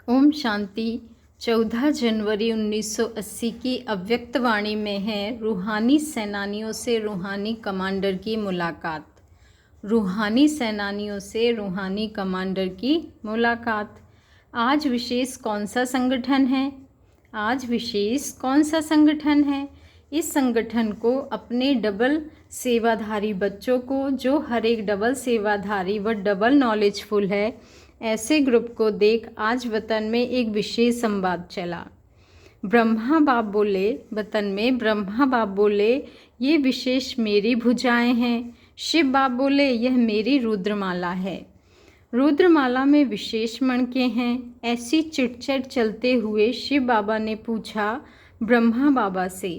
ओम शांति। 14 जनवरी 1980 की अव्यक्त वाणी में है रूहानी सेनानियों से रूहानी कमांडर की मुलाकात। रूहानी सेनानियों से रूहानी कमांडर की मुलाकात। आज विशेष कौन सा संगठन है? आज विशेष कौन सा संगठन है? इस संगठन को अपने डबल सेवाधारी बच्चों को, जो हर एक डबल सेवाधारी व डबल नॉलेजफुल है, ऐसे ग्रुप को देख आज वतन में एक विशेष संवाद चला। ब्रह्मा बाप बोले, वतन में ब्रह्मा बाप बोले, ये विशेष मेरी भुजाएं हैं। शिव बाप बोले, यह मेरी रुद्रमाला है। रुद्रमाला में विशेष मणके हैं। ऐसी चिटचट चलते हुए शिव बाबा ने पूछा ब्रह्मा बाबा से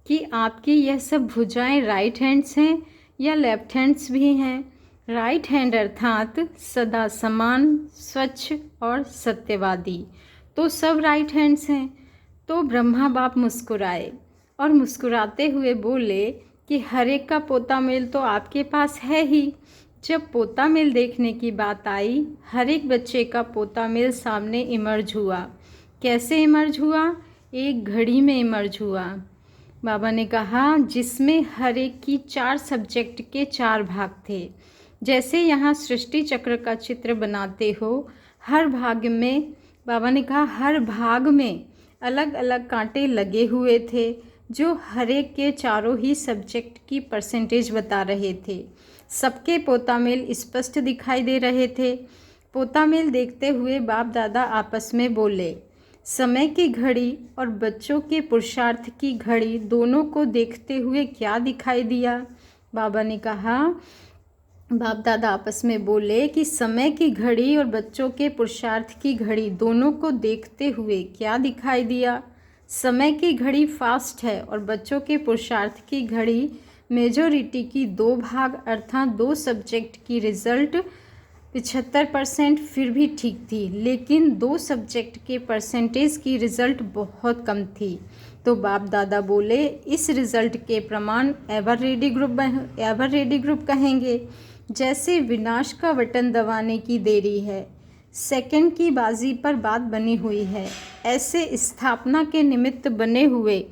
कि आपकी यह सब भुजाएं राइट हैंड्स हैं या लेफ्ट हैंड्स भी हैं? राइट हैंड अर्थात सदा समान, स्वच्छ और सत्यवादी, तो सब राइट हैंड्स हैं। तो ब्रह्मा बाप मुस्कुराए और मुस्कुराते हुए बोले कि हर एक का पोता मेल तो आपके पास है ही। जब पोता मेल देखने की बात आई, हर एक बच्चे का पोता मेल सामने इमर्ज हुआ। कैसे इमर्ज हुआ? एक घड़ी में इमर्ज हुआ। बाबा ने कहा जिसमें हर एक की 4 सब्जेक्ट के 4 भाग थे। जैसे यहाँ सृष्टि चक्र का चित्र बनाते हो, हर भाग में, बाबा ने कहा हर भाग में अलग अलग कांटे लगे हुए थे, जो हर एक के चारों ही सब्जेक्ट की परसेंटेज बता रहे थे। सबके पोता मेल स्पष्ट दिखाई दे रहे थे। पोता मेल देखते हुए बाप दादा आपस में बोले, समय की घड़ी और बच्चों के पुरुषार्थ की घड़ी दोनों को देखते हुए क्या दिखाई दिया? बाबा ने कहा, बाप दादा आपस में बोले कि समय की घड़ी और बच्चों के पुरुषार्थ की घड़ी दोनों को देखते हुए क्या दिखाई दिया? समय की घड़ी फास्ट है और बच्चों के पुरुषार्थ की घड़ी मेजोरिटी की 2 भाग अर्थात 2 सब्जेक्ट की रिजल्ट 75% फिर भी ठीक थी, लेकिन 2 सब्जेक्ट के परसेंटेज की रिजल्ट बहुत कम थी। तो बाप दादा बोले इस रिजल्ट के प्रमाण एवर रेडी ग्रुप कहेंगे। जैसे विनाश का बटन दबाने की देरी है, सेकंड की बाजी पर बात बनी हुई है, ऐसे स्थापना के निमित्त बने हुए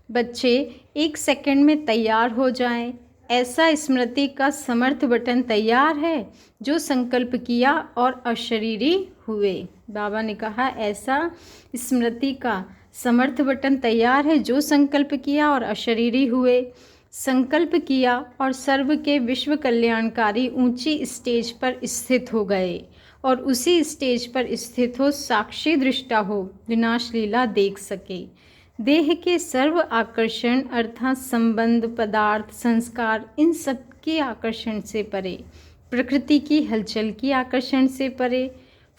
बच्चे 1 सेकंड में तैयार हो जाएं। ऐसा स्मृति का समर्थ बटन तैयार है जो संकल्प किया और अशरीरी हुए। बाबा ने कहा ऐसा स्मृति का समर्थ बटन तैयार है जो संकल्प किया और अशरीरी हुए। संकल्प किया और सर्व के विश्व कल्याणकारी ऊंची स्टेज पर स्थित हो गए और उसी स्टेज पर स्थित हो साक्षी दृष्टा हो विनाश लीला देख सके। देह के सर्व आकर्षण अर्थात संबंध, पदार्थ, संस्कार, इन सब के आकर्षण से परे, प्रकृति की हलचल की आकर्षण से परे,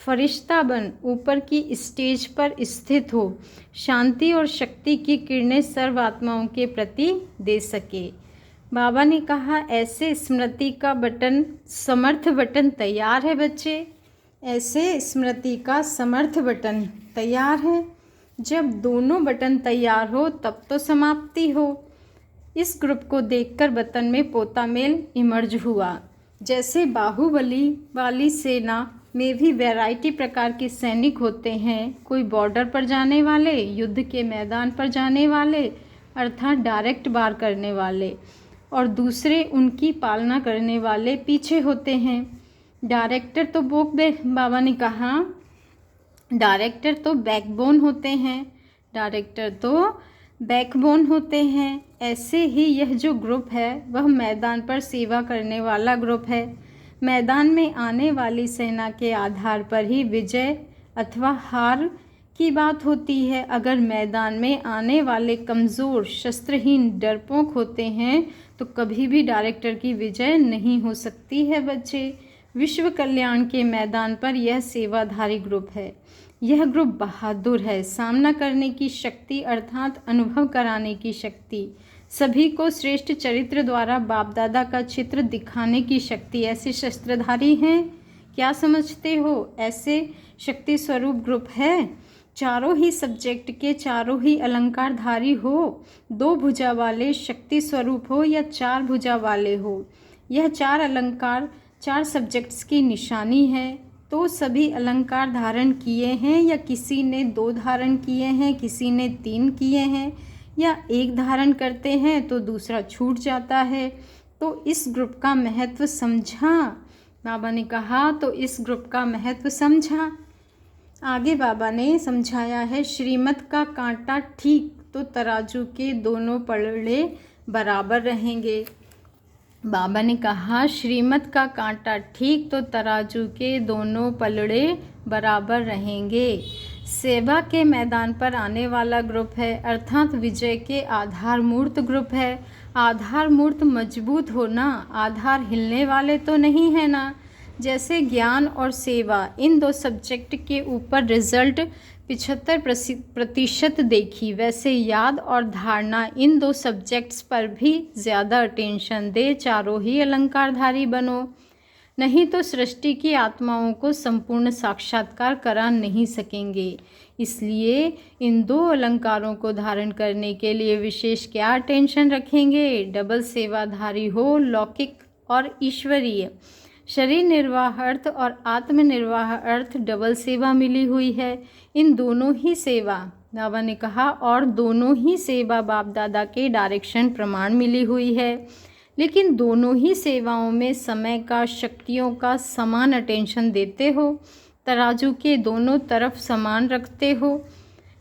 फरिश्ता बन ऊपर की स्टेज पर स्थित हो शांति और शक्ति की किरणें सर्व आत्माओं के प्रति दे सके। बाबा ने कहा ऐसे स्मृति का बटन, समर्थ बटन तैयार है बच्चे। ऐसे स्मृति का समर्थ बटन तैयार है। जब दोनों बटन तैयार हो तब तो समाप्ति हो। इस ग्रुप को देखकर वतन में पोता मेल इमर्ज हुआ। जैसे बाहुबली वाली सेना में भी वैरायटी प्रकार के सैनिक होते हैं, कोई बॉर्डर पर जाने वाले, युद्ध के मैदान पर जाने वाले अर्थात डायरेक्ट वार करने वाले, और दूसरे उनकी पालना करने वाले पीछे होते हैं। डायरेक्टर तो बाबा ने कहा डायरेक्टर तो बैकबोन होते हैं, डायरेक्टर तो बैकबोन होते हैं। ऐसे ही यह जो ग्रुप है वह मैदान पर सेवा करने वाला ग्रुप है। मैदान में आने वाली सेना के आधार पर ही विजय अथवा हार की बात होती है। अगर मैदान में आने वाले कमज़ोर, शस्त्रहीन, डरपोक होते हैं तो कभी भी डायरेक्टर की विजय नहीं हो सकती है बच्चे। विश्व कल्याण के मैदान पर यह सेवाधारी ग्रुप है। यह ग्रुप बहादुर है, सामना करने की शक्ति अर्थात अनुभव कराने की शक्ति, सभी को श्रेष्ठ चरित्र द्वारा बाप दादा का चित्र दिखाने की शक्ति, ऐसे शस्त्रधारी हैं। क्या समझते हो? ऐसे शक्ति स्वरूप ग्रुप है। चारों ही सब्जेक्ट के चारों ही अलंकारधारी हो, 2 भुजा वाले शक्ति स्वरूप हो या 4 भुजा वाले हो, यह 4 अलंकार 4 सब्जेक्ट्स की निशानी है। तो सभी अलंकार धारण किए हैं या किसी ने 2 धारण किए हैं, किसी ने 3 किए हैं, या एक धारण करते हैं तो दूसरा छूट जाता है। तो इस ग्रुप का महत्व समझा। बाबा ने कहा तो इस ग्रुप का महत्व समझा। आगे बाबा ने समझाया है, श्रीमत का कांटा ठीक तो तराजू के दोनों पलड़े बराबर रहेंगे। बाबा ने कहा श्रीमत का कांटा ठीक तो तराजू के दोनों पलड़े बराबर रहेंगे। सेवा के मैदान पर आने वाला ग्रुप है, अर्थात विजय के आधार मूर्त ग्रुप है। आधार मूर्त मजबूत होना, आधार हिलने वाले तो नहीं है ना। जैसे ज्ञान और सेवा इन 2 सब्जेक्ट के ऊपर रिजल्ट 75% देखी, वैसे याद और धारणा इन 2 सब्जेक्ट्स पर भी ज़्यादा अटेंशन दे। चारों ही अलंकारधारी बनो, नहीं तो सृष्टि की आत्माओं को संपूर्ण साक्षात्कार करा नहीं सकेंगे। इसलिए इन 2 अलंकारों को धारण करने के लिए विशेष क्या अटेंशन रखेंगे? डबल सेवाधारी हो, लौकिक और ईश्वरीय। शरीर निर्वाह अर्थ और आत्म निर्वाह अर्थ डबल सेवा मिली हुई है। इन दोनों ही सेवा, बाबा ने कहा, और दोनों ही सेवा बाप दादा के डायरेक्शन प्रमाण मिली हुई है। लेकिन दोनों ही सेवाओं में समय का, शक्तियों का समान अटेंशन देते हो, तराजू के दोनों तरफ समान रखते हो,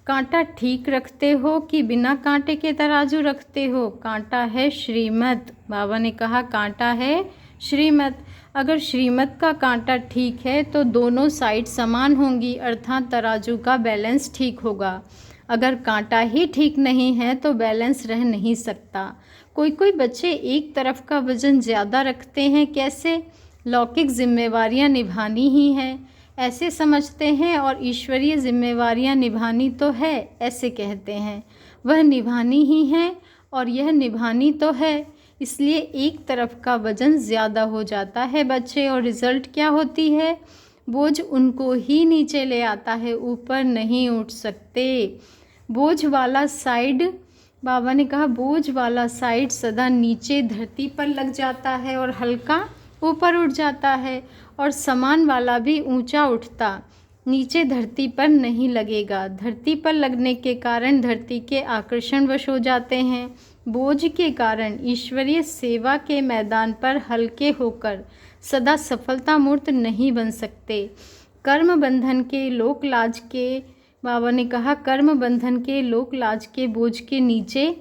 कांटा ठीक रखते हो कि बिना कांटे के तराजू रखते हो। कांटा है श्रीमत, बाबा ने कहा कांटा है श्रीमत। अगर श्रीमत का कांटा ठीक है तो दोनों साइड समान होंगी, अर्थात तराजू का बैलेंस ठीक होगा। अगर कांटा ही ठीक नहीं है तो बैलेंस रह नहीं सकता। कोई बच्चे एक तरफ का वजन ज़्यादा रखते हैं, कैसे? लौकिक जिम्मेवारियां निभानी ही हैं ऐसे समझते हैं, और ईश्वरीय जिम्मेवारियां निभानी तो है ऐसे कहते हैं। वह निभानी ही हैं और यह निभानी तो है, इसलिए एक तरफ का वजन ज़्यादा हो जाता है बच्चे, और रिज़ल्ट क्या होती है? बोझ उनको ही नीचे ले आता है, ऊपर नहीं उठ सकते। बोझ वाला साइड, बाबा ने कहा बोझ वाला साइड सदा नीचे धरती पर लग जाता है और हल्का ऊपर उठ जाता है, और समान वाला भी ऊंचा उठता नीचे धरती पर नहीं लगेगा। धरती पर लगने के कारण धरती के आकर्षण वश हो जाते हैं। बोझ के कारण ईश्वरीय सेवा के मैदान पर हल्के होकर सदा सफलता मूर्त नहीं बन सकते। कर्म बंधन के लोक लाज के, बाबा ने कहा कर्म बंधन के लोक लाज के बोझ के नीचे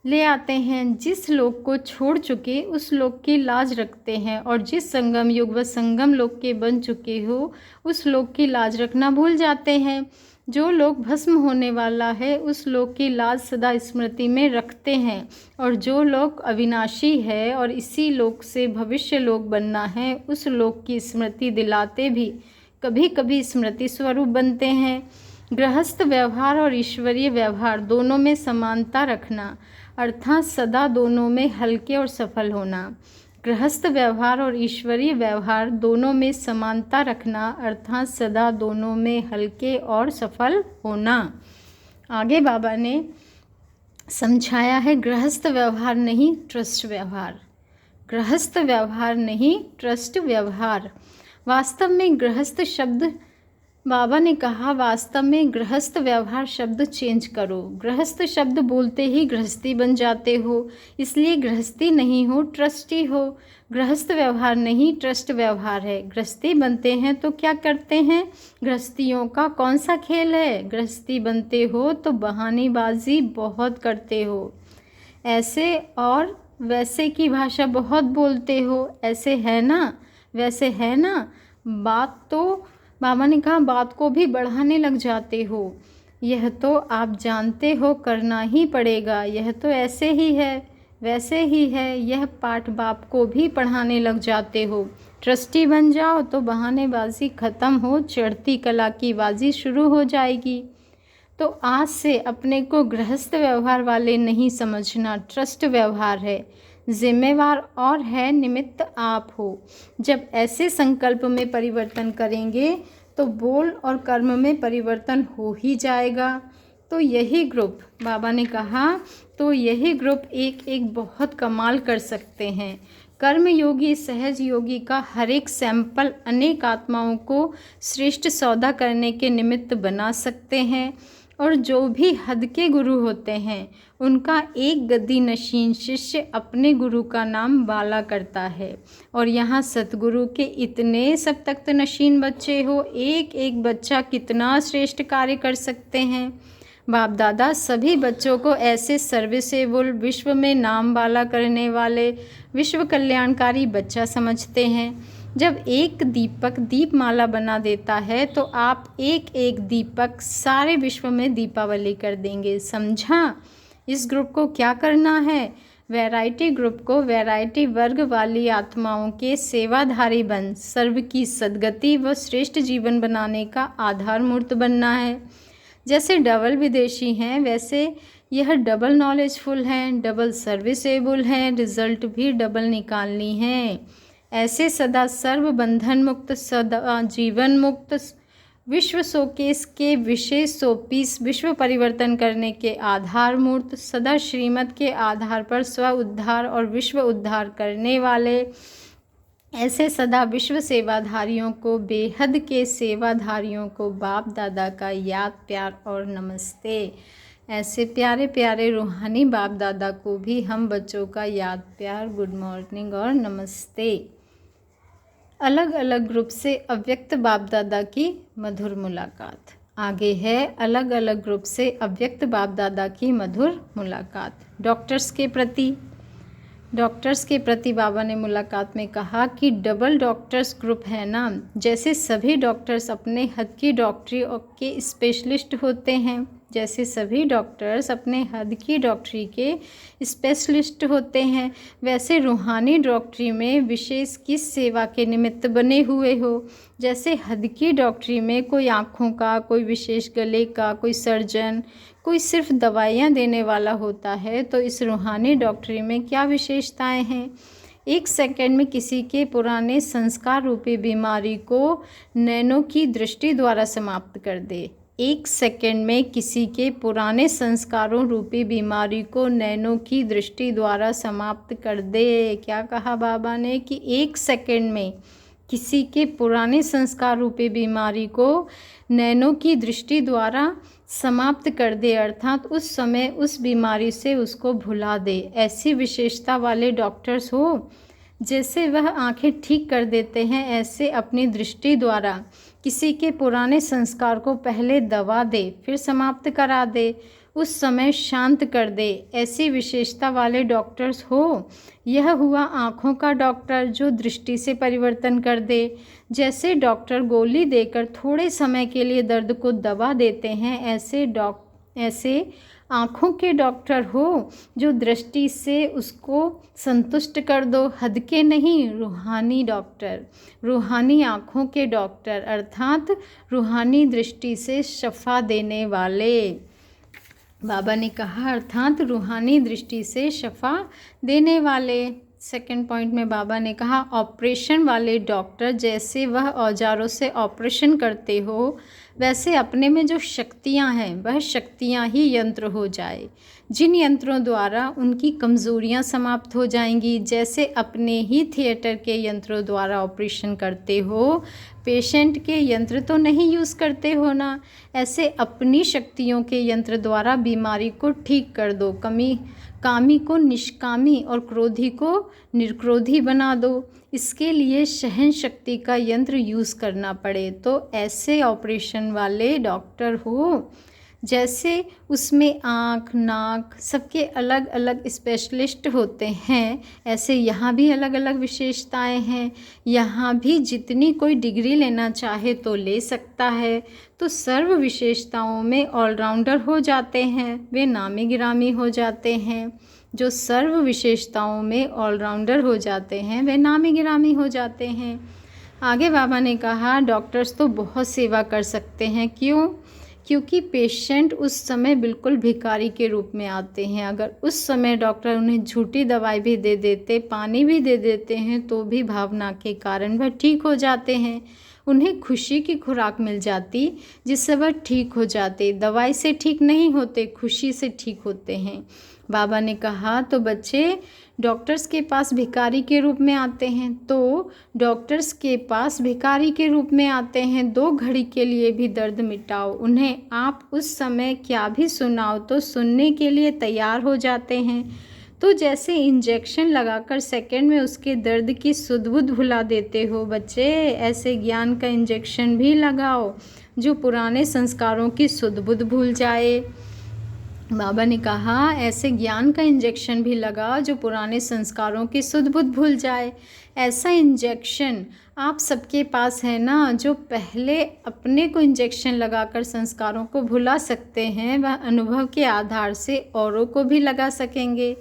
ले आते हैं। जिस लोक को छोड़ चुके उस लोक की लाज रखते हैं, और जिस संगम युग व संगम लोक के बन चुके हो उस लोक की लाज रखना भूल जाते हैं। जो लोक भस्म होने वाला है उस लोक की लाज सदा स्मृति में रखते हैं, और जो लोक अविनाशी है और इसी लोक से भविष्य लोक बनना है उस लोक की स्मृति दिलाते भी कभी कभी स्मृति स्वरूप बनते हैं। गृहस्थ व्यवहार और ईश्वरीय व्यवहार दोनों में समानता रखना, अर्थात सदा दोनों में हल्के और सफल होना। गृहस्थ व्यवहार और ईश्वरीय व्यवहार दोनों में समानता रखना, अर्थात सदा दोनों में हल्के और सफल होना। आगे बाबा ने समझाया है गृहस्थ व्यवहार नहीं ट्रस्ट व्यवहार। गृहस्थ व्यवहार नहीं ट्रस्ट व्यवहार। वास्तव में गृहस्थ शब्द, बाबा ने कहा वास्तव में गृहस्थ व्यवहार शब्द चेंज करो। गृहस्थ शब्द बोलते ही गृहस्थी बन जाते हो, इसलिए गृहस्थी नहीं हो ट्रस्टी हो। गृहस्थ व्यवहार नहीं ट्रस्ट व्यवहार है। गृहस्थी बनते हैं तो क्या करते हैं? गृहस्थियों का कौन सा खेल है? गृहस्थी बनते हो तो बहानेबाजी बहुत करते हो, ऐसे और वैसे की भाषा बहुत बोलते हो, ऐसे है ना वैसे है ना। बात तो, बाबा ने कहा बात को भी बढ़ाने लग जाते हो। यह तो आप जानते हो करना ही पड़ेगा, यह तो ऐसे ही है वैसे ही है, यह पाठ बाप को भी पढ़ाने लग जाते हो। ट्रस्टी बन जाओ तो बहानेबाजी ख़त्म हो, चढ़ती कला की बाजी शुरू हो जाएगी। तो आज से अपने को गृहस्थ व्यवहार वाले नहीं समझना, ट्रस्ट व्यवहार है। जिम्मेवार और है, निमित्त आप हो। जब ऐसे संकल्प में परिवर्तन करेंगे तो बोल और कर्म में परिवर्तन हो ही जाएगा। तो यही ग्रुप, बाबा ने कहा तो यही ग्रुप एक एक बहुत कमाल कर सकते हैं। कर्म योगी सहज योगी का हर एक सैंपल अनेक आत्माओं को श्रेष्ठ सौदा करने के निमित्त बना सकते हैं। और जो भी हद के गुरु होते हैं उनका एक गद्दी नशीन शिष्य अपने गुरु का नाम बाला करता है। और यहाँ सतगुरु के इतने सब तख्त नशीन बच्चे हो, एक एक बच्चा कितना श्रेष्ठ कार्य कर सकते हैं। बाप दादा सभी बच्चों को ऐसे सर्विसेबल, विश्व में नाम बाला करने वाले, विश्व कल्याणकारी बच्चा समझते हैं। जब एक दीपक दीपमाला बना देता है तो आप एक एक दीपक सारे विश्व में दीपावली कर देंगे, समझा। इस ग्रुप को क्या करना है? वैरायटी ग्रुप को वैरायटी वर्ग वाली आत्माओं के सेवाधारी बन सर्व की सद्गति व श्रेष्ठ जीवन बनाने का आधार मूर्त बनना है। जैसे डबल विदेशी हैं वैसे यह डबल नॉलेजफुल हैं, डबल सर्विसेबल हैं, रिजल्ट भी डबल निकालनी है। ऐसे सदा सर्व बंधन मुक्त, सदा जीवन मुक्त, विश्व शोकेस के विशेष शोपीस, विश्व परिवर्तन करने के आधार मूर्त, सदा श्रीमत के आधार पर स्व उद्धार और विश्व उद्धार करने वाले, ऐसे सदा विश्व सेवाधारियों को, बेहद के सेवाधारियों को बाप दादा का याद प्यार और नमस्ते। ऐसे प्यारे प्यारे रूहानी बाप दादा को भी हम बच्चों का याद प्यार, गुड मॉर्निंग और नमस्ते। अलग अलग ग्रुप से अव्यक्त बाप दादा की मधुर मुलाकात। आगे है अलग अलग ग्रुप से अव्यक्त बाप दादा की मधुर मुलाकात। डॉक्टर्स के प्रति बाबा ने मुलाकात में कहा कि डबल डॉक्टर्स ग्रुप है ना, जैसे सभी डॉक्टर्स अपने हद की डॉक्टरी के स्पेशलिस्ट होते हैं, जैसे सभी डॉक्टर्स अपने हद की डॉक्टरी के स्पेशलिस्ट होते हैं, वैसे रूहानी डॉक्टरी में विशेष किस सेवा के निमित्त बने हुए हो। जैसे हद की डॉक्टरी में कोई आँखों का, कोई विशेष गले का, कोई सर्जन, कोई सिर्फ दवाइयाँ देने वाला होता है, तो इस रूहानी डॉक्टरी में क्या विशेषताएं हैं। एक सेकंड में किसी के पुराने संस्कार रूपी बीमारी को नैनों की दृष्टि द्वारा समाप्त कर दे। एक सेकंड में किसी के पुराने संस्कारों रूपी बीमारी को नैनों की दृष्टि द्वारा समाप्त कर दे। क्या कहा बाबा ने कि एक सेकंड में किसी के पुराने संस्कार रूपी बीमारी को नैनों की दृष्टि द्वारा समाप्त कर दे, अर्थात उस समय उस बीमारी से उसको भुला दे। ऐसी विशेषता वाले डॉक्टर्स हो। जैसे वह आंखें ठीक कर देते हैं, ऐसे अपनी दृष्टि द्वारा किसी के पुराने संस्कार को पहले दबा दे, फिर समाप्त करा दे, उस समय शांत कर दे। ऐसी विशेषता वाले डॉक्टर्स हो। यह हुआ आँखों का डॉक्टर जो दृष्टि से परिवर्तन कर दे। जैसे डॉक्टर गोली देकर थोड़े समय के लिए दर्द को दबा देते हैं, ऐसे आँखों के डॉक्टर हो जो दृष्टि से उसको संतुष्ट कर दो। हद के नहीं, रूहानी डॉक्टर, रूहानी आँखों के डॉक्टर, अर्थात रूहानी दृष्टि से शफा देने वाले। बाबा ने कहा अर्थात रूहानी दृष्टि से शफा देने वाले। सेकंड पॉइंट में बाबा ने कहा ऑपरेशन वाले डॉक्टर, जैसे वह औजारों से ऑपरेशन करते हो, वैसे अपने में जो शक्तियां हैं वह शक्तियां ही यंत्र हो जाए, जिन यंत्रों द्वारा उनकी कमज़ोरियां समाप्त हो जाएंगी। जैसे अपने ही थिएटर के यंत्रों द्वारा ऑपरेशन करते हो, पेशेंट के यंत्र तो नहीं यूज़ करते हो ना, ऐसे अपनी शक्तियों के यंत्र द्वारा बीमारी को ठीक कर दो। कामी को निष्कामी और क्रोधी को निर्क्रोधी बना दो। इसके लिए सहन शक्ति का यंत्र यूज़ करना पड़े, तो ऐसे ऑपरेशन वाले डॉक्टर हो। जैसे उसमें आँख, नाक सबके अलग अलग स्पेशलिस्ट होते हैं, ऐसे यहाँ भी अलग अलग विशेषताएं हैं। यहाँ भी जितनी कोई डिग्री लेना चाहे तो ले सकता है, तो सर्व विशेषताओं में ऑलराउंडर हो जाते हैं, वे नामी गिरामी हो जाते हैं। जो सर्व विशेषताओं में ऑलराउंडर हो जाते हैं वे नामी गिरामी हो जाते हैं। आगे बाबा ने कहा डॉक्टर्स तो बहुत सेवा कर सकते हैं। क्यों? क्योंकि पेशेंट उस समय बिल्कुल भिखारी के रूप में आते हैं। अगर उस समय डॉक्टर उन्हें झूठी दवाई भी दे देते, पानी भी दे देते हैं, तो भी भावना के कारण वह ठीक हो जाते हैं। उन्हें खुशी की खुराक मिल जाती जिससे वह ठीक हो जाते। दवाई से ठीक नहीं होते, खुशी से ठीक होते हैं। बाबा ने कहा तो बच्चे डॉक्टर्स के पास भिखारी के रूप में आते हैं, तो डॉक्टर्स के पास भिखारी के रूप में आते हैं। 2 घड़ी के लिए भी दर्द मिटाओ, उन्हें आप उस समय क्या भी सुनाओ तो सुनने के लिए तैयार हो जाते हैं। तो जैसे इंजेक्शन लगाकर सेकंड में उसके दर्द की सुध-बुध भुला देते हो बच्चे, ऐसे ज्ञान का इंजेक्शन भी लगाओ जो पुराने संस्कारों की सुध-बुध भूल जाए। बाबा ने कहा ऐसे ज्ञान का इंजेक्शन भी लगाओ जो पुराने संस्कारों की सुध-बुध भूल जाए। ऐसा इंजेक्शन आप सबके पास है ना, जो पहले अपने को इंजेक्शन लगाकर संस्कारों को भुला सकते हैं, वह अनुभव के आधार से औरों को भी लगा सकेंगे।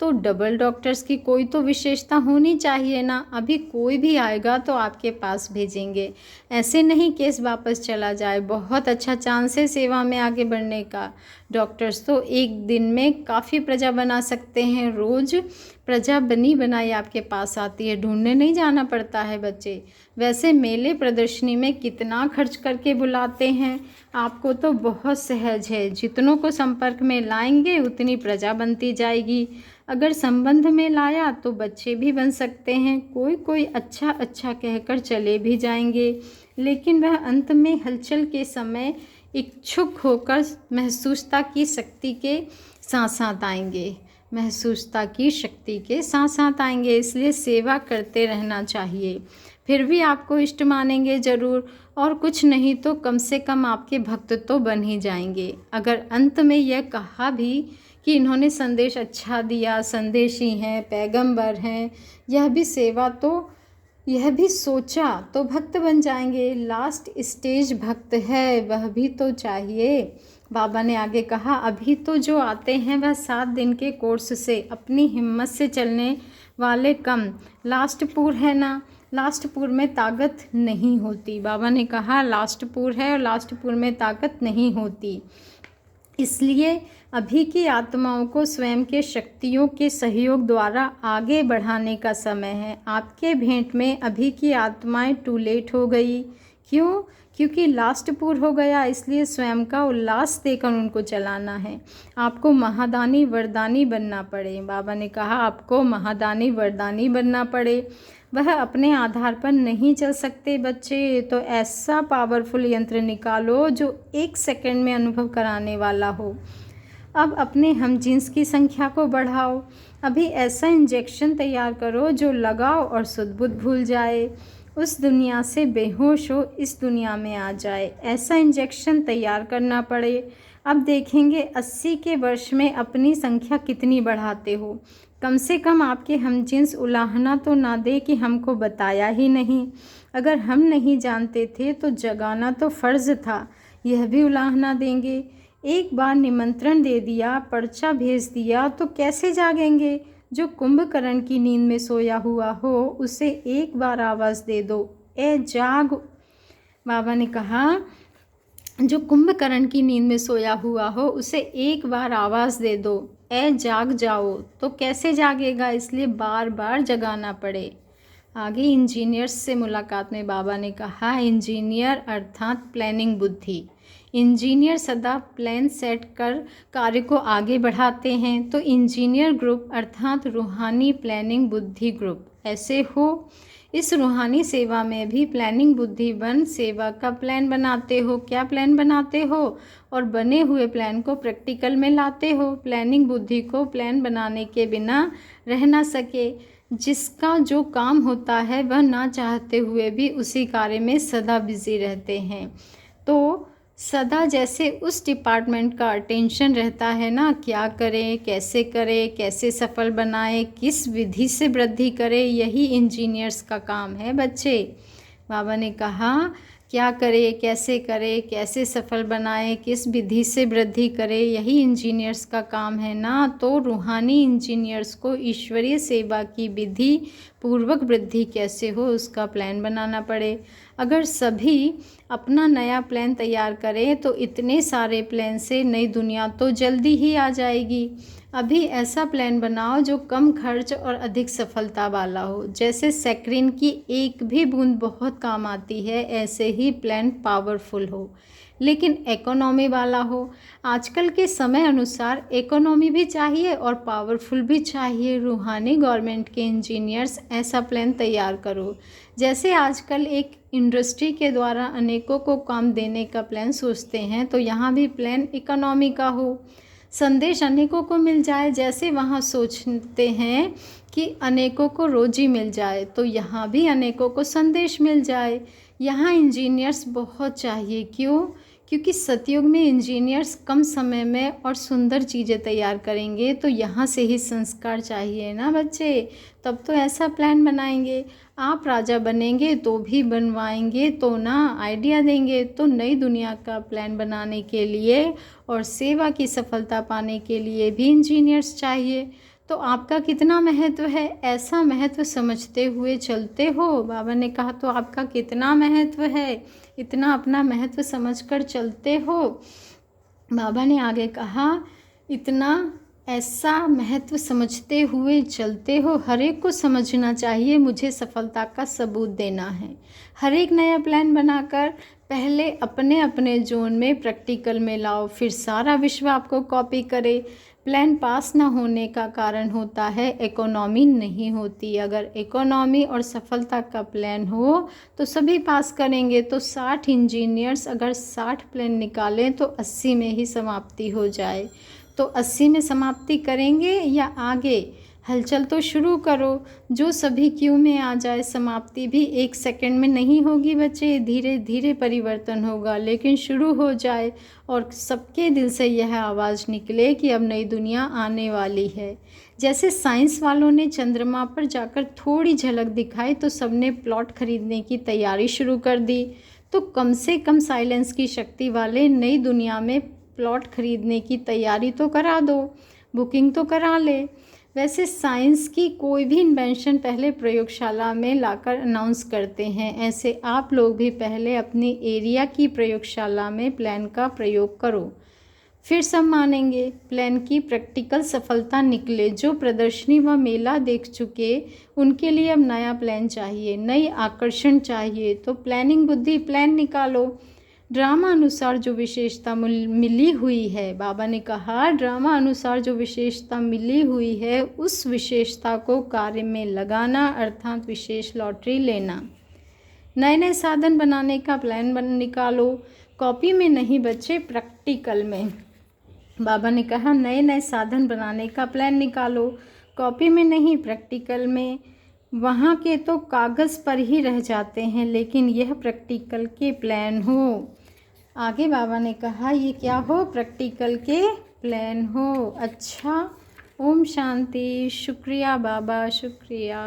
तो डबल डॉक्टर्स की कोई तो विशेषता होनी चाहिए ना। अभी कोई भी आएगा तो आपके पास भेजेंगे, ऐसे नहीं केस वापस चला जाए। बहुत अच्छा चांस है सेवा में आगे बढ़ने का। डॉक्टर्स तो एक दिन में काफ़ी प्रजा बना सकते हैं। रोज़ प्रजा बनी बनाई आपके पास आती है, ढूंढने नहीं जाना पड़ता है बच्चे। वैसे मेले प्रदर्शनी में कितना खर्च करके बुलाते हैं, आपको तो बहुत सहज है। जितनों को संपर्क में लाएंगे उतनी प्रजा बनती जाएगी। अगर संबंध में लाया तो बच्चे भी बन सकते हैं। कोई कोई अच्छा अच्छा कहकर चले भी जाएंगे, लेकिन वह अंत में हलचल के समय इच्छुक होकर महसूसता की शक्ति के साथ साथ आएंगे, महसूसता की शक्ति के साथ साथ आएंगे। इसलिए सेवा करते रहना चाहिए। फिर भी आपको इष्ट मानेंगे ज़रूर, और कुछ नहीं तो कम से कम आपके भक्त तो बन ही जाएंगे। अगर अंत में यह कहा भी कि इन्होंने संदेश अच्छा दिया, संदेशी हैं, पैगंबर हैं, यह भी सेवा, तो यह भी सोचा तो भक्त बन जाएंगे। लास्ट स्टेज भक्त है, वह भी तो चाहिए। बाबा ने आगे कहा अभी तो जो आते हैं वह 7 दिन के कोर्स से अपनी हिम्मत से चलने वाले कम। लास्ट पुर है ना, लास्ट पुर में ताकत नहीं होती। बाबा ने कहा लास्ट पुर है और लास्ट पुर में ताकत नहीं होती। इसलिए अभी की आत्माओं को स्वयं के शक्तियों के सहयोग द्वारा आगे बढ़ाने का समय है। आपके भेंट में अभी की आत्माएं टू लेट हो गई। क्यों? क्योंकि लास्ट पूर हो गया, इसलिए स्वयं का उल्लास देकर उनको चलाना है। आपको महादानी वरदानी बनना पड़े। बाबा ने कहा आपको महादानी वरदानी बनना पड़े। वह अपने आधार पर नहीं चल सकते बच्चे, तो ऐसा पावरफुल यंत्र निकालो जो 1 सेकंड में अनुभव कराने वाला हो। अब अपने हम जिन्स की संख्या को बढ़ाओ। अभी ऐसा इंजेक्शन तैयार करो जो लगाओ और सुध-बुध भूल जाए, उस दुनिया से बेहोश हो इस दुनिया में आ जाए। ऐसा इंजेक्शन तैयार करना पड़े। अब देखेंगे 80 के वर्ष में अपनी संख्या कितनी बढ़ाते हो। कम से कम आपके हम जिन्स उलाहना तो ना दे कि हमको बताया ही नहीं। अगर हम नहीं जानते थे तो जगाना तो फ़र्ज़ था, यह भी उलाहना देंगे। एक बार निमंत्रण दे दिया, पर्चा भेज दिया तो कैसे जागेंगे। जो कुंभकर्ण की नींद में सोया हुआ हो उसे एक बार आवाज़ दे दो, ए जाग। बाबा ने कहा जो कुंभकर्ण की नींद में सोया हुआ हो उसे एक बार आवाज़ दे दो, ए जाग जाओ, तो कैसे जागेगा। इसलिए बार बार जगाना पड़े। आगे इंजीनियर्स से मुलाकात में बाबा ने कहा इंजीनियर अर्थात प्लानिंग बुद्धि। इंजीनियर सदा प्लान सेट कर कार्य को आगे बढ़ाते हैं। तो इंजीनियर ग्रुप अर्थात रूहानी प्लानिंग बुद्धि ग्रुप ऐसे हो। इस रूहानी सेवा में भी प्लानिंग बुद्धि बन सेवा का प्लान बनाते हो। क्या प्लान बनाते हो? और बने हुए प्लान को प्रैक्टिकल में लाते हो। प्लानिंग बुद्धि को प्लान बनाने के बिना रह ना सके। जिसका जो काम होता है वह ना चाहते हुए भी उसी कार्य में सदा बिजी रहते हैं। तो सदा जैसे उस डिपार्टमेंट का अटेंशन रहता है ना, क्या करें, कैसे सफल बनाएं, किस विधि से वृद्धि करें, यही इंजीनियर्स का काम है बच्चे। बाबा ने कहा क्या करें, कैसे सफल बनाएं, किस विधि से वृद्धि करें, यही इंजीनियर्स का काम है ना। तो रूहानी इंजीनियर्स को ईश्वरीय सेवा की विधि पूर्वक वृद्धि कैसे हो उसका प्लान बनाना पड़े। अगर सभी अपना नया प्लान तैयार करें तो इतने सारे प्लान से नई दुनिया तो जल्दी ही आ जाएगी। अभी ऐसा प्लान बनाओ जो कम खर्च और अधिक सफलता वाला हो। जैसे सैकरिन की एक भी बूंद बहुत काम आती है, ऐसे ही प्लान पावरफुल हो लेकिन इकोनॉमी वाला हो। आजकल के समय अनुसार इकोनॉमी भी चाहिए और पावरफुल भी चाहिए। रूहानी गवर्नमेंट के इंजीनियर्स ऐसा प्लान तैयार करो जैसे आजकल एक इंडस्ट्री के द्वारा अनेकों को काम देने का प्लान सोचते हैं, तो यहाँ भी प्लान इकोनॉमी का हो। संदेश अनेकों को मिल जाए, जैसे वहाँ सोचते हैं कि अनेकों को रोजी मिल जाए, तो यहाँ भी अनेकों को संदेश मिल जाए। यहाँ इंजीनियर्स बहुत चाहिए। क्यों? क्योंकि सतयुग में इंजीनियर्स कम समय में और सुंदर चीज़ें तैयार करेंगे, तो यहाँ से ही संस्कार चाहिए ना बच्चे। तब तो ऐसा प्लान बनाएंगे। आप राजा बनेंगे तो भी बनवाएंगे तो ना, आइडिया देंगे तो। नई दुनिया का प्लान बनाने के लिए और सेवा की सफलता पाने के लिए भी इंजीनियर्स चाहिए। तो आपका कितना महत्व है, ऐसा महत्व समझते हुए चलते हो? बाबा ने कहा तो आपका कितना महत्व है, इतना अपना महत्व समझकर चलते हो? बाबा ने आगे कहा इतना ऐसा महत्व समझते हुए चलते हो। हर एक को समझना चाहिए मुझे सफलता का सबूत देना है। हर एक नया प्लान बनाकर पहले अपने अपने जोन में प्रैक्टिकल में लाओ, फिर सारा विश्व आपको कॉपी करे। प्लान पास ना होने का कारण होता है इकोनॉमी नहीं होती। अगर इकोनॉमी और सफलता का प्लान हो तो सभी पास करेंगे। तो 60 इंजीनियर्स अगर 60 प्लान निकालें तो 80 में ही समाप्ति हो जाए। तो 80 में समाप्ति करेंगे या आगे? हलचल तो शुरू करो, जो सभी क्यू में आ जाए। समाप्ति भी 1 सेकंड में नहीं होगी बच्चे, धीरे धीरे परिवर्तन होगा, लेकिन शुरू हो जाए और सबके दिल से यह आवाज़ निकले कि अब नई दुनिया आने वाली है। जैसे साइंस वालों ने चंद्रमा पर जाकर थोड़ी झलक दिखाई तो सबने प्लॉट खरीदने की तैयारी शुरू कर दी। तो कम से कम साइलेंस की शक्ति वाले नई दुनिया में प्लॉट खरीदने की तैयारी तो करा दो, बुकिंग तो करा ले। वैसे साइंस की कोई भी इन्वेंशन पहले प्रयोगशाला में लाकर अनाउंस करते हैं, ऐसे आप लोग भी पहले अपनी एरिया की प्रयोगशाला में प्लान का प्रयोग करो, फिर सब मानेंगे। प्लान की प्रैक्टिकल सफलता निकले। जो प्रदर्शनी व मेला देख चुके उनके लिए अब नया प्लान चाहिए, नई आकर्षण चाहिए। तो प्लानिंग बुद्धि प्लान निकालो। ड्रामा अनुसार जो विशेषता मिली हुई है, बाबा ने कहा ड्रामा अनुसार जो विशेषता मिली हुई है उस विशेषता को कार्य में लगाना, अर्थात विशेष लॉटरी लेना। नए नए साधन बनाने का प्लान निकालो, कॉपी में नहीं बच्चे, प्रैक्टिकल में। बाबा ने कहा नए नए साधन बनाने का प्लान निकालो, कॉपी में नहीं, प्रैक्टिकल में। वहाँ के तो कागज़ पर ही रह जाते हैं, लेकिन यह प्रैक्टिकल के प्लान हो। आगे बाबा ने कहा ये क्या हो? प्रैक्टिकल के प्लान हो। अच्छा, ओम शांति। शुक्रिया बाबा, शुक्रिया।